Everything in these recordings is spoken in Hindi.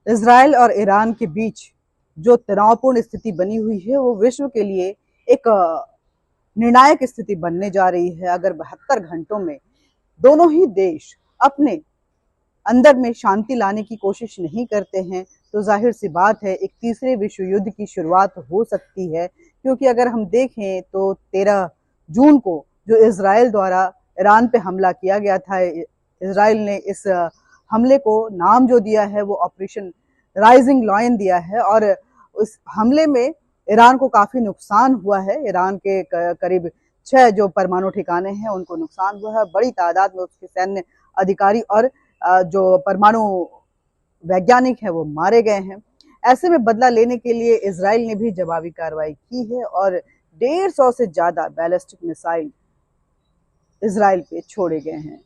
इजराइल और ईरान के बीच जो तनावपूर्ण स्थिति बनी हुई है वो विश्व के लिए एक निर्णायक स्थिति बनने जा रही है। अगर 72 घंटों में दोनों ही देश अपने अंदर में शांति लाने की कोशिश नहीं करते हैं तो जाहिर सी बात है एक तीसरे विश्व युद्ध की शुरुआत हो सकती है। क्योंकि अगर हम देखें तो 13 जून को जो इजराइल द्वारा ईरान पे हमला किया गया था, इजराइल ने इस हमले को नाम जो दिया है वो ऑपरेशन राइजिंग लॉयन दिया है और उस हमले में ईरान को काफी नुकसान हुआ है। ईरान के करीब 6 जो परमाणु ठिकाने हैं उनको नुकसान हुआ है। बड़ी तादाद में उसके सैन्य अधिकारी और जो परमाणु वैज्ञानिक है वो मारे गए हैं। ऐसे में बदला लेने के लिए इजराइल ने भी जवाबी कार्रवाई की है और 150 से ज्यादा बैलिस्टिक मिसाइल इजराइल पे छोड़े गए हैं।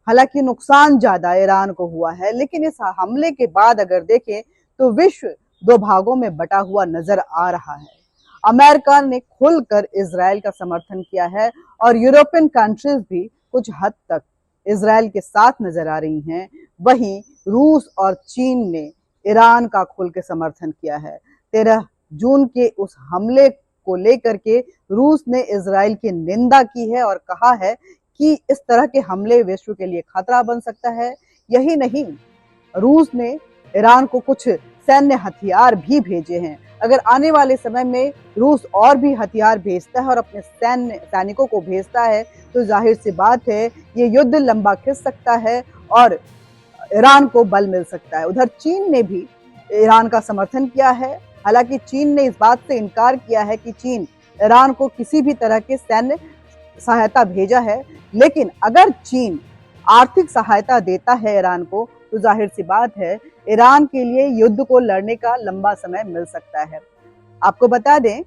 हालांकि नुकसान ज्यादा ईरान को हुआ है, लेकिन इस हमले के बाद अगर देखें तो विश्व दो भागों में बटा हुआ नजर आ रहा है। अमेरिका ने खुलकर इजराइल का समर्थन किया है और यूरोपियन कंट्रीज भी कुछ हद तक इजराइल के साथ नजर आ रही हैं। वहीं रूस और चीन ने ईरान का खुल के समर्थन किया है। 13 जून के उस हमले को लेकर के रूस ने इजराइल की निंदा की है और कहा है कि इस तरह के हमले विश्व के लिए खतरा बन सकता है। यही नहीं, रूस ने ईरान को कुछ सैन्य हथियार भी भेजे हैं। अगर आने वाले समय में रूस और भी हथियार भेजता है और अपने सैनिकों को भेजता है तो जाहिर सी बात है ये युद्ध लंबा खिंच सकता है और ईरान को बल मिल सकता है। उधर चीन ने भी ईरान का समर्थन किया है। हालांकि चीन ने इस बात से इनकार किया है कि चीन ईरान को किसी भी तरह के सैन्य सहायता भेजा है, लेकिन अगर चीन आर्थिक सहायता देता है ईरान को तो जाहिर सी बात है ईरान के लिए युद्ध को लड़ने का लंबा समय मिल सकता है। आपको बता दें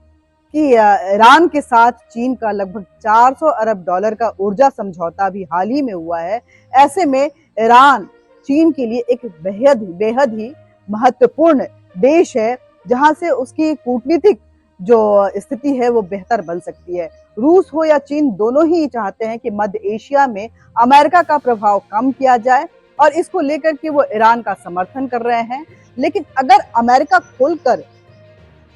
कि ईरान के साथ चीन का लगभग 400 अरब डॉलर का ऊर्जा समझौता भी हाल ही में हुआ है। ऐसे में ईरान चीन के लिए एक बेहद ही महत्वपूर्ण देश है जहां से उसकी कूटनीतिक जो स्थिति है वो बेहतर बन सकती है। रूस हो या चीन दोनों ही चाहते हैं कि मध्य एशिया में अमेरिका का प्रभाव कम किया जाए और इसको लेकर के वो ईरान का समर्थन कर रहे हैं। लेकिन अगर अमेरिका खुलकर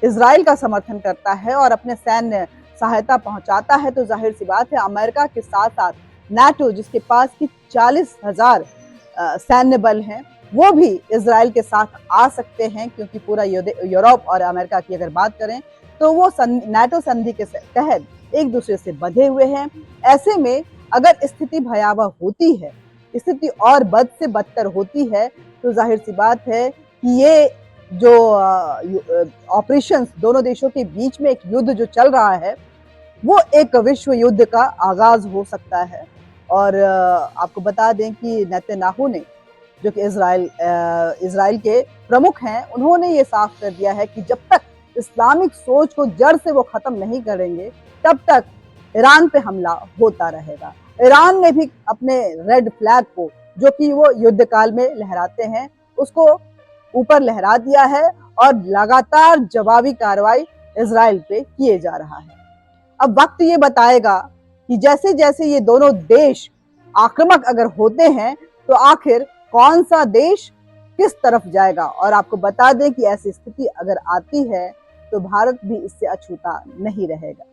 इजराइल का समर्थन करता है और अपने सैन्य सहायता पहुंचाता है तो जाहिर सी बात है अमेरिका के साथ साथ नाटो, जिसके पास की 40,000 सैन्य बल हैं, वो भी इजराइल के साथ आ सकते हैं। क्योंकि पूरा यूरोप और अमेरिका की अगर बात करें तो वो नाटो संधि के तहत एक दूसरे से बंधे हुए हैं। ऐसे में अगर स्थिति भयावह होती है, स्थिति और बद से बदतर होती है तो जाहिर सी बात है कि ये जो ऑपरेशंस दोनों देशों के बीच में एक युद्ध जो चल रहा है वो एक विश्व युद्ध का आगाज हो सकता है। और आपको बता दें कि नेतन्याहू ने, जो कि इजराइल के प्रमुख हैं, उन्होंने ये साफ कर दिया है कि जब तक इस्लामिक सोच को जड़ से वो खत्म नहीं करेंगे तब तक ईरान पे हमला होता रहेगा। ईरान ने भी अपने रेड फ्लैग को, जो कि वो युद्ध काल में लहराते हैं, उसको ऊपर लहरा दिया है और लगातार जवाबी कार्रवाई इजराइल पे किए जा रहा है। अब वक्त ये बताएगा कि जैसे जैसे ये दोनों देश आक्रामक अगर होते हैं तो आखिर कौन सा देश किस तरफ जाएगा। और आपको बता दें कि ऐसी स्थिति अगर आती है तो भारत भी इससे अछूता नहीं रहेगा।